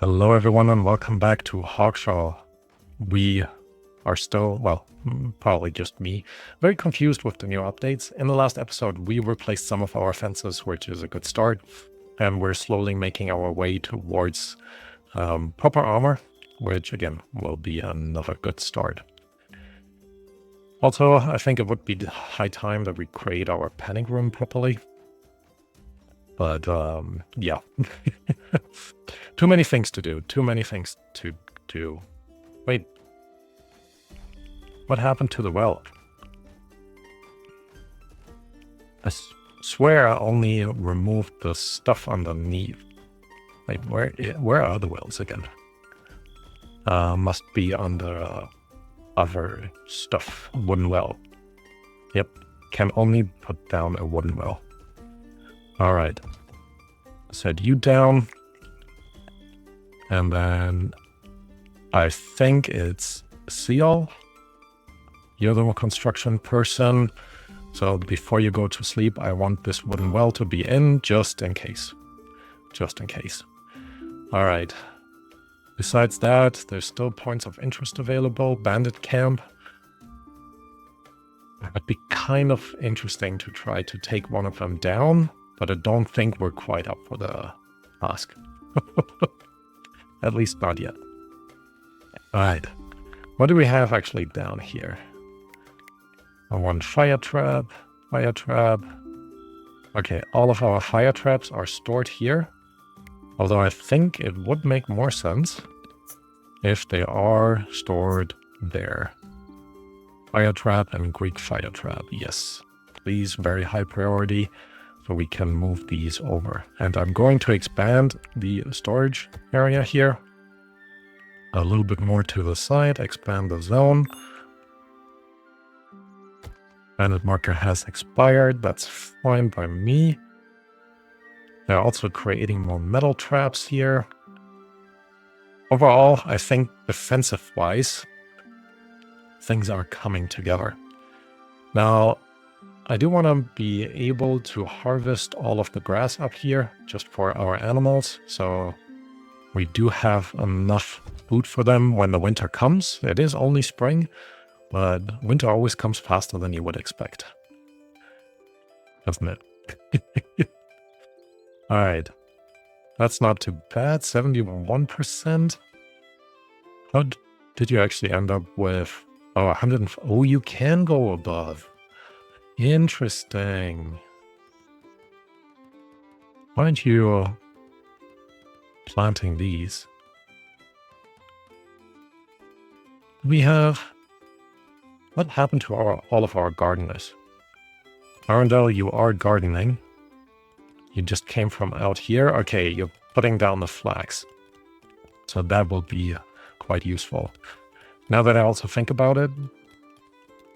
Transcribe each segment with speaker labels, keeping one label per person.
Speaker 1: Hello everyone and welcome back to Hawkshaw. We are still, well, probably just me, very confused with the new updates. In the last episode, we replaced some of our fences, which is a good start, and we're slowly making our way towards proper armor, which again will be another good start. Also, I think it would be high time that we create our panic room properly. But yeah, too many things to do, too many things to do. Wait, what happened to the well? I swear I only removed the stuff underneath. Wait, where are the wells again? Must be under other stuff. Wooden well. Yep, can only put down a wooden well. All right, set you down. And then I think it's Seal. You're the construction person. So before you go to sleep, I want this wooden well to be in just in case. Just in case. All right. Besides that, there's still points of interest available. Bandit camp. It'd be kind of interesting to try to take one of them down, but I don't think we're quite up for the task. At least not yet. All right. What do we have actually down here? One fire trap, fire trap. Okay, all of our fire traps are stored here. Although I think it would make more sense if they are stored there. Fire trap and Greek fire trap, yes. Please, very high priority, so we can move these over. And I'm going to expand the storage area here a little bit more to the side, expand the zone. Bandit marker has expired, that's fine by me. They're also creating more metal traps here. Overall, I think defensive-wise, things are coming together. Now, I do want to be able to harvest all of the grass up here just for our animals, so we do have enough food for them when the winter comes. It is only spring, but winter always comes faster than you would expect. Doesn't it? All right. That's not too bad. 71%. How did you actually end up with... Oh, 100... Oh, you can go above. Interesting. Why aren't you planting these? We have... What happened to all of our gardeners? Arundel, you are gardening. You just came from out here. Okay, you're putting down the flags. So that will be quite useful. Now that I also think about it,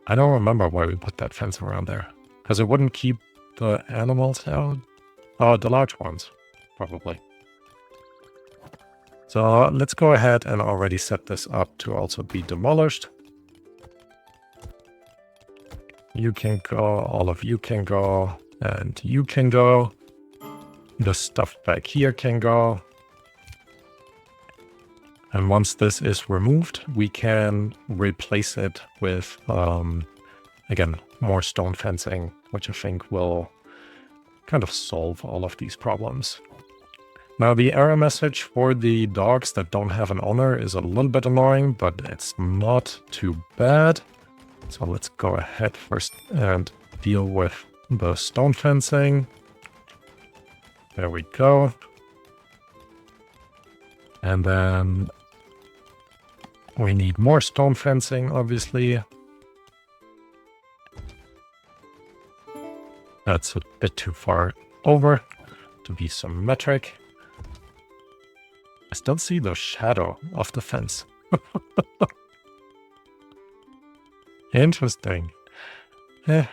Speaker 1: I don't remember why we put that fence around there. Because it wouldn't keep the animals out. Oh, the large ones, probably. So let's go ahead and already set this up to also be demolished. You can go, all of you can go, and you can go. The stuff back here can go. And once this is removed, we can replace it with, again, more stone fencing, which I think will kind of solve all of these problems. Now, the error message for the dogs that don't have an owner is a little bit annoying, but it's not too bad. So let's go ahead first and deal with the stone fencing. There we go. And then we need more stone fencing, obviously. That's a bit too far over to be symmetric. I still see the shadow of the fence. Interesting. The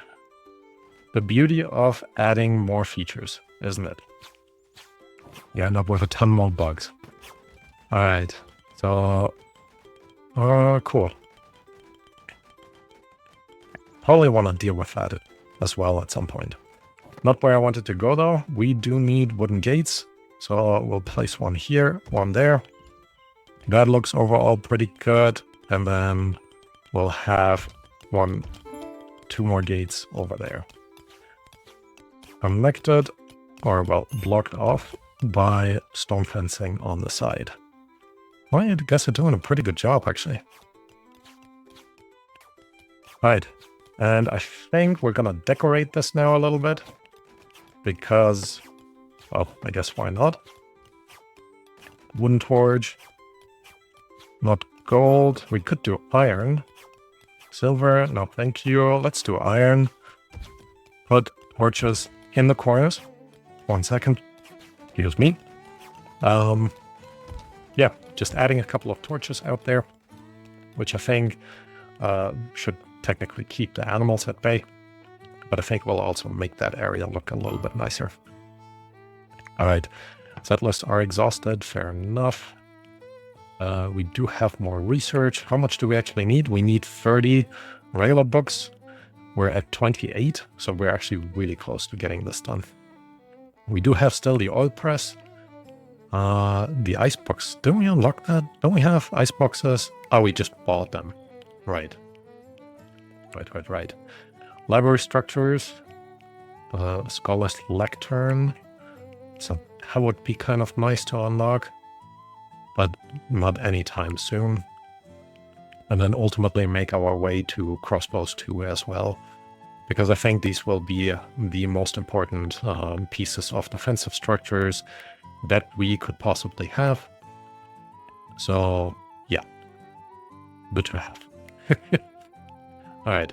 Speaker 1: beauty of adding more features, isn't it? You end up with a ton more bugs. Alright, so... cool. Probably want to deal with that as well at some point. Not where I wanted to go though. We do need wooden gates. So we'll place one here, one there. That looks overall pretty good. And then we'll have 2 more gates over there. Connected, or well, blocked off by stone fencing on the side. Well, I guess they're doing a pretty good job, actually. Right, and I think we're gonna decorate this now a little bit. Because, well, I guess why not? Wooden torch. Not gold. We could do iron. Silver, no thank you. Let's do iron. Put torches in the corners. 1 second. Excuse me. Yeah, just adding a couple of torches out there, which I think should technically keep the animals at bay, but I think will also make that area look a little bit nicer. All right, settlers are exhausted, fair enough. We do have more research. How much do we actually need? We need 30 regular books. We're at 28, so we're actually really close to getting this done. We do have still the oil press. The ice box. Didn't we unlock that? Don't we have ice boxes? Oh, we just bought them. Right. Right. Library structures. Scholar's lectern. So that would be kind of nice to unlock, but not anytime soon. And then ultimately make our way to crossbows 2 as well, because I think these will be the most important pieces of defensive structures that we could possibly have. So yeah, good to have. All right.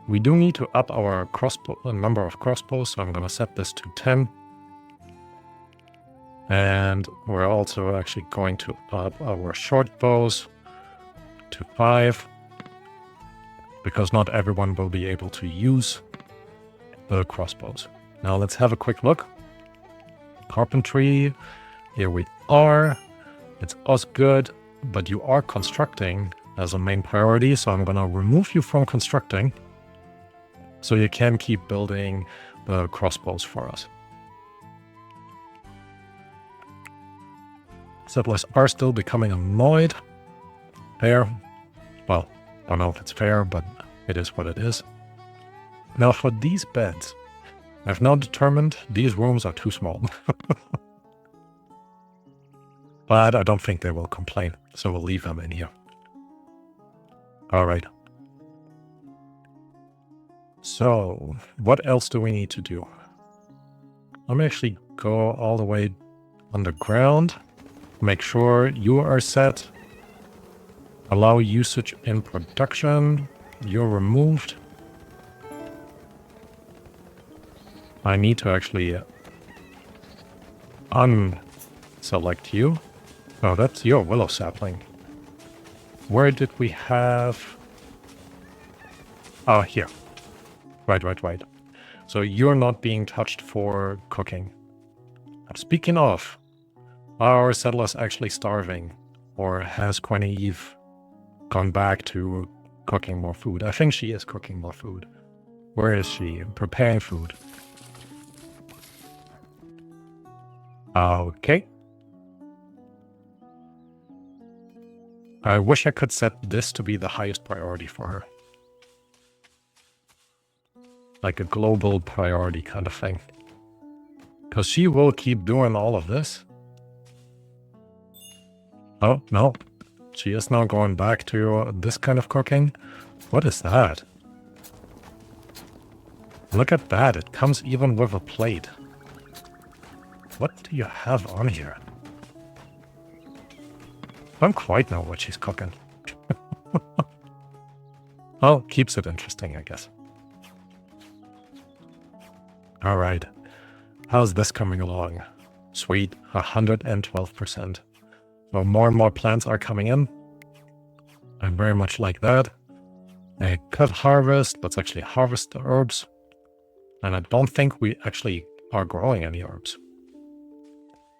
Speaker 1: We do need to up our number of crossbows, so I'm going to set this to 10. And we're also actually going to up our short bows to 5, because not everyone will be able to use the crossbows. Now let's have a quick look. Carpentry, here we are. It's us good, but you are constructing as a main priority, so I'm going to remove you from constructing so you can keep building the crossbows for us. Settlers are still becoming annoyed. Fair. Well, I don't know if it's fair, but it is what it is. Now for these beds, I've now determined these rooms are too small. But I don't think they will complain, so we'll leave them in here. Alright. So, what else do we need to do? Let me actually go all the way underground. Make sure you are set. Allow usage in production. You're removed. I need to actually unselect you. Oh, that's your willow sapling. Where did we have... Oh, here. Right. So you're not being touched for cooking. Speaking of, are settlers actually starving? Or has Queen gone back to cooking more food? I think she is cooking more food. Where is she? Preparing food. Okay. I wish I could set this to be the highest priority for her. Like a global priority kind of thing. Because she will keep doing all of this. Oh, no. She is now going back to this kind of cooking. What is that? Look at that. It comes even with a plate. What do you have on here? I don't quite know what she's cooking. Well, keeps it interesting, I guess. All right. How's this coming along? Sweet. 112%. So more and more plants are coming in. I very much like that. A cut harvest. Let's actually harvest the herbs. And I don't think we actually are growing any herbs.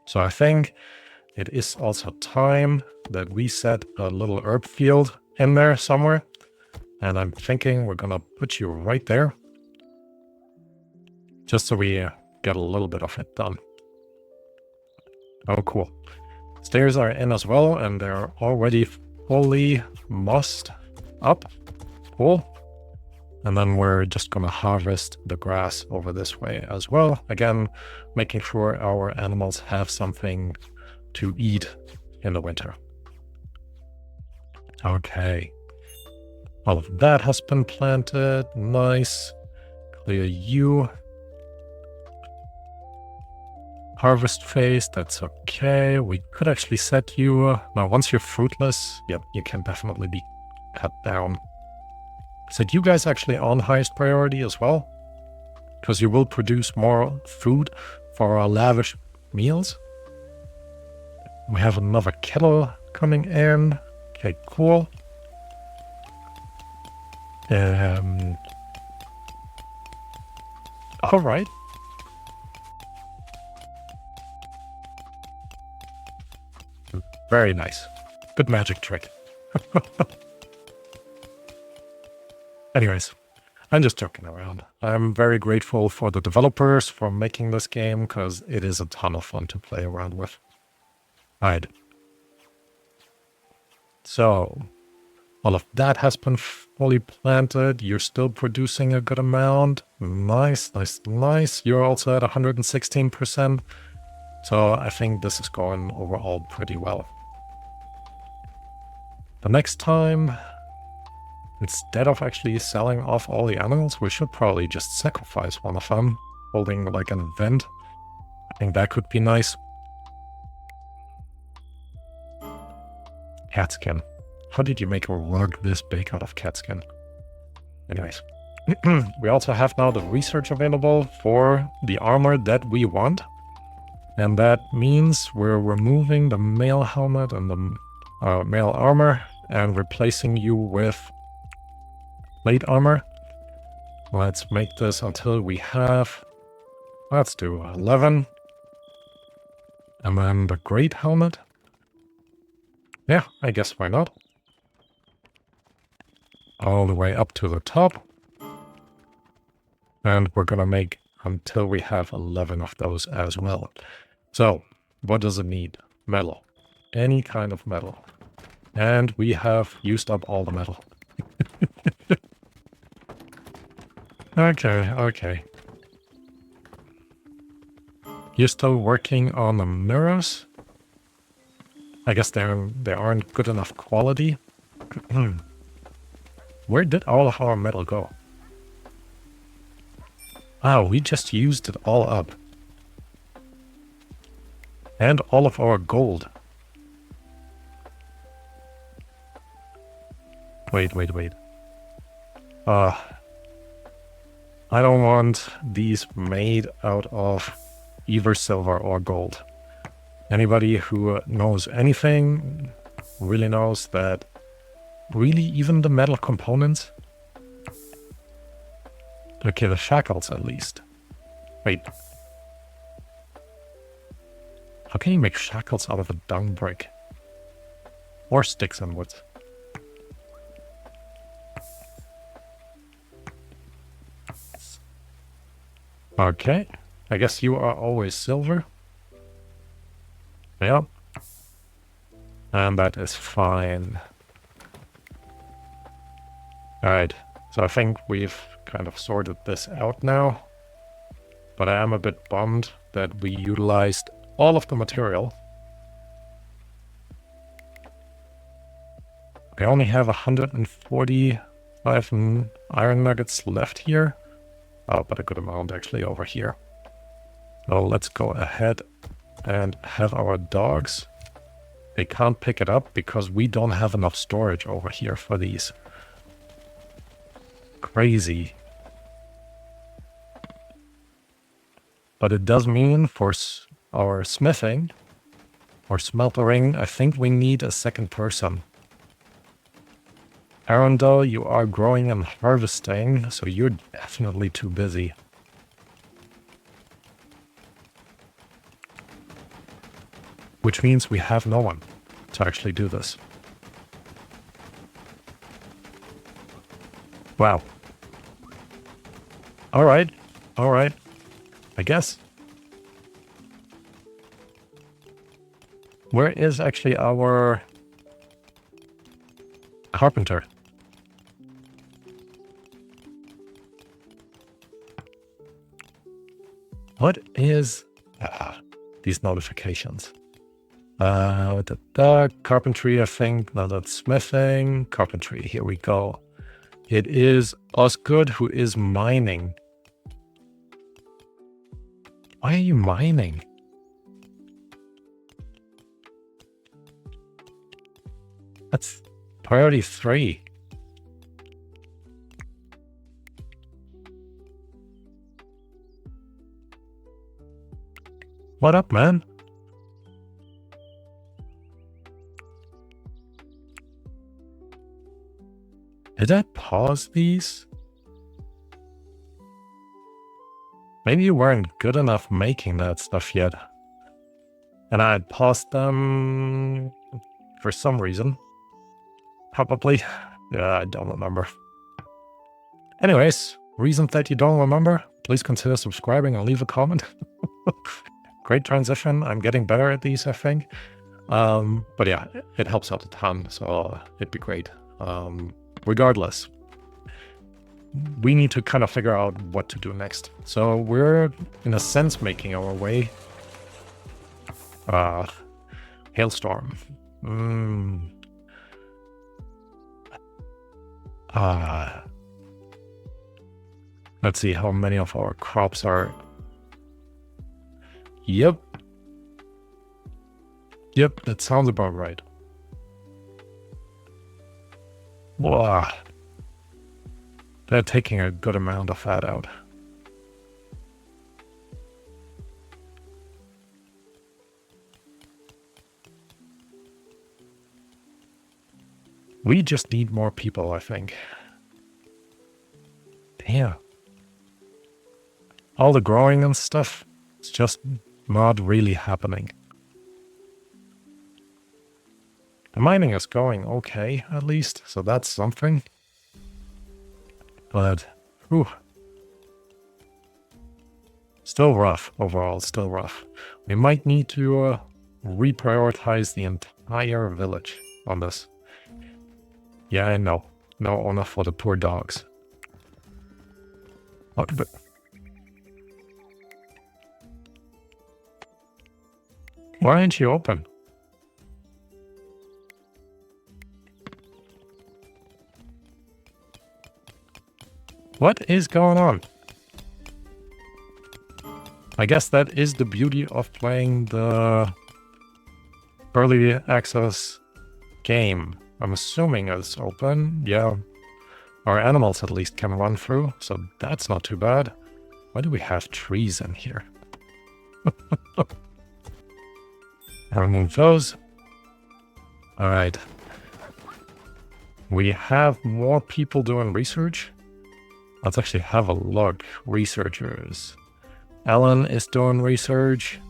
Speaker 1: So I think it is also time that we set a little herb field in there somewhere. And I'm thinking we're going to put you right there. Just so we get a little bit of it done. Oh, cool. Stairs are in as well, and they're already fully mossed up. Cool. And then we're just gonna harvest the grass over this way as well. Again, making sure our animals have something to eat in the winter. Okay. All of that has been planted. Nice. Clear you. Harvest phase, that's okay. We could actually set you... now, once you're fruitless, yep, you can definitely be cut down. Set you guys actually on highest priority as well, because you will produce more food for our lavish meals. We have another kettle coming in. Okay, cool. All right. Very nice. Good magic trick. Anyways, I'm just joking around. I'm very grateful for the developers for making this game, because it is a ton of fun to play around with. Alright. So, all of that has been fully planted. You're still producing a good amount. Nice, nice, nice. You're also at 116%. So I think this is going overall pretty well. The next time, instead of actually selling off all the animals, we should probably just sacrifice one of them, holding like an event. I think that could be nice. Cat skin. How did you make a rug this big out of cat skin? Anyways. We also have now the research available for the armor that we want. And that means we're removing the male helmet and the male armor and replacing you with plate armor. Let's make this until we have... let's do 11. And then the great helmet. Yeah, I guess why not? All the way up to the top. And we're gonna make until we have 11 of those as well. So, what does it need? Metal. Any kind of metal. And we have used up all the metal. Okay, okay. You're still working on the mirrors? I guess they aren't good enough quality. Where did all of our metal go? Oh, we just used it all up. And all of our gold. Wait. I don't want these made out of either silver or gold. Anybody who knows anything really knows that really even the metal components... okay, the shackles at least. Wait. How can you make shackles out of a dung brick? Or sticks and wood? Okay. I guess you are always silver. Yeah. And that is fine. Alright. So I think we've kind of sorted this out now. But I am a bit bummed that we utilized all of the material. I only have 145 iron nuggets left here. Oh, but a good amount actually over here. So let's go ahead and have our dogs. They can't pick it up because we don't have enough storage over here for these. Crazy. But it does mean for our smithing or smeltering, I think we need a second person. Arundel, you are growing and harvesting, so you're definitely too busy. Which means we have no one to actually do this. Wow. Alright, I guess. Where is actually our carpenter? What is these notifications? The carpentry, I think. No, that's smithing. Carpentry, here we go. It is Osgood who is mining. Why are you mining? That's priority 3. What up, man? Did I pause these? Maybe you weren't good enough making that stuff yet. And I had paused them for some reason. Probably. Yeah, I don't remember. Anyways, reasons that you don't remember, please consider subscribing and leave a comment. Great transition. I'm getting better at these, I think. But yeah, it helps out a ton, so it'd be great. Regardless, we need to kind of figure out what to do next. So we're, in a sense, making our way. Hailstorm. Let's see how many of our crops are. Yep, that sounds about right. Wow. They're taking a good amount of that out. We just need more people, I think. Damn. All the growing and stuff, it's just not really happening. The mining is going okay, at least, so that's something. But, whew. Still rough, overall, still rough. We might need to reprioritize the entire village on this. Yeah, I know. No owner for the poor dogs. Oh, but why aren't you open? What is going on? I guess that is the beauty of playing the early access game. I'm assuming it's open. Yeah. Our animals at least can run through, so that's not too bad. Why do we have trees in here? I'll remove those. Alright. We have more people doing research. Let's actually have a look. Researchers. Alan is doing research.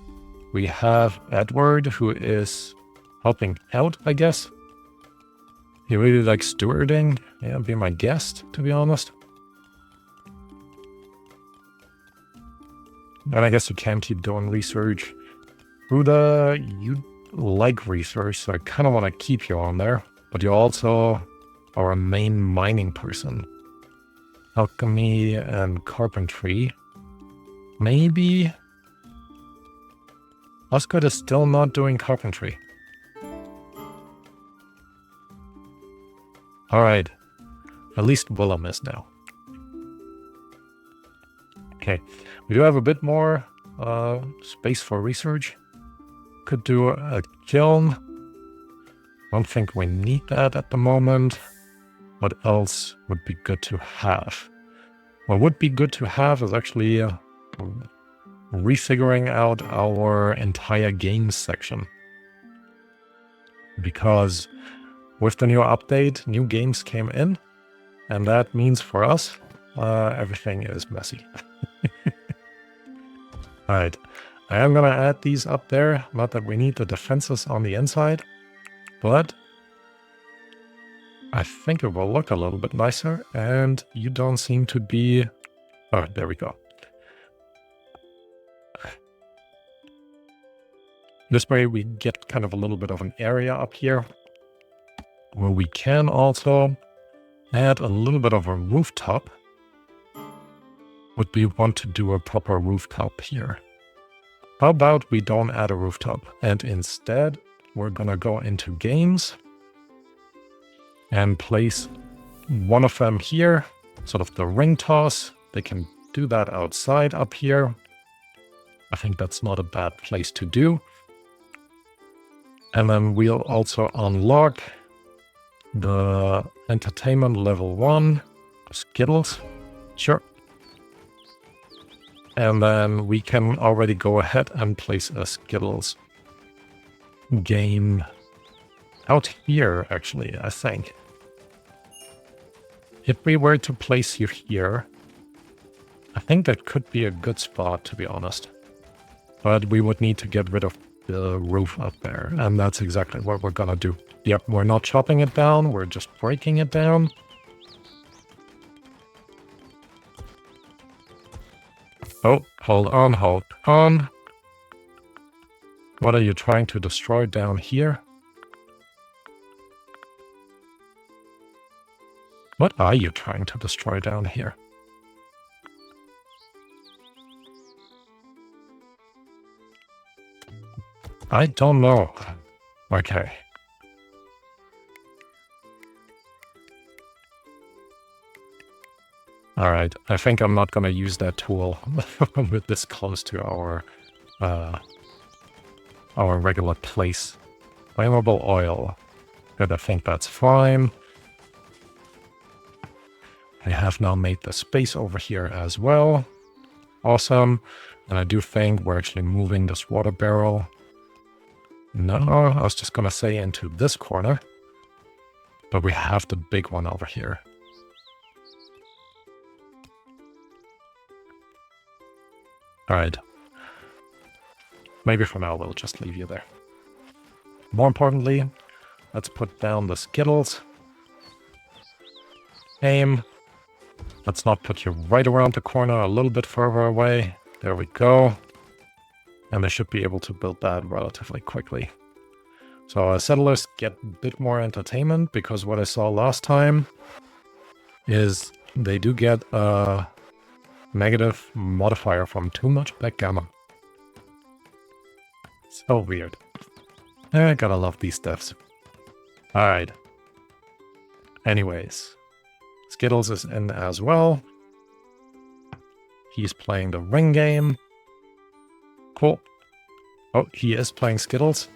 Speaker 1: We have Edward, who is helping out, I guess. He really likes stewarding. Yeah, be my guest, to be honest. And I guess you can keep doing research. Ruda, you like research, so I kind of want to keep you on there. But you also are a main mining person. Alchemy and carpentry. Maybe Oscar is still not doing carpentry. Alright. At least Willem is now. Okay. We do have a bit more space for research. Could do a kiln. Don't think we need that at the moment. What else would be good to have? What would be good to have is actually refiguring out our entire games section. Because with the new update, new games came in, and that means for us, everything is messy. Alright, I am gonna add these up there, not that we need the defenses on the inside, but I think it will look a little bit nicer, and you don't seem to be... Oh, there we go. This way we get kind of a little bit of an area up here where we can also add a little bit of a rooftop. Would we want to do a proper rooftop here? How about we don't add a rooftop and instead we're gonna go into games and place one of them here, sort of the ring toss. They can do that outside up here. I think that's not a bad place to do. And then we'll also unlock the entertainment level 1, Skittles. Sure. And then we can already go ahead and place a Skittles game out here, actually, I think. If we were to place you here, I think that could be a good spot, to be honest. But we would need to get rid of the roof up there, and that's exactly what we're gonna do. Yep, we're not chopping it down, we're just breaking it down. Oh, hold on, hold on. What are you trying to destroy down here? What are you trying to destroy down here? I don't know. Okay. Alright, I think I'm not gonna use that tool with this close to our regular place. Flammable oil. Good, I think that's fine. I have now made the space over here as well. Awesome. And I do think we're actually moving this water barrel. No, I was just gonna say into this corner. But we have the big one over here. Alright. Maybe for now we'll just leave you there. More importantly, let's put down the Skittles. Aim. Let's not put you right around the corner, a little bit further away. There we go. And they should be able to build that relatively quickly. So settlers get a bit more entertainment, because what I saw last time is they do get a negative modifier from too much backgammon. So weird. I gotta love these devs. Alright. Anyways. Skittles is in as well. He's playing the ring game. Cool. Oh, he is playing Skittles.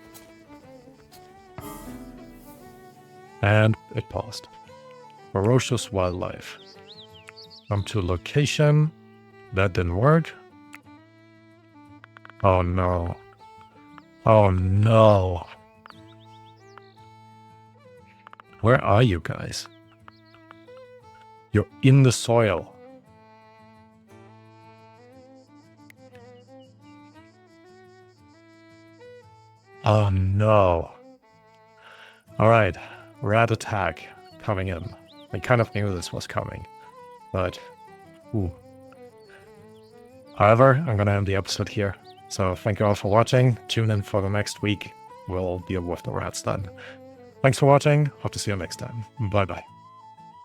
Speaker 1: And it paused. Ferocious wildlife. Come to location. That didn't work. Oh no. Oh no. Where are you guys? You're in the soil. Oh no. Alright, rat attack coming in. I kind of knew this was coming, but ooh. However, I'm gonna end the episode here. So thank you all for watching. Tune in for the next week. We'll deal with the rats then. Thanks for watching. Hope to see you next time. Bye bye.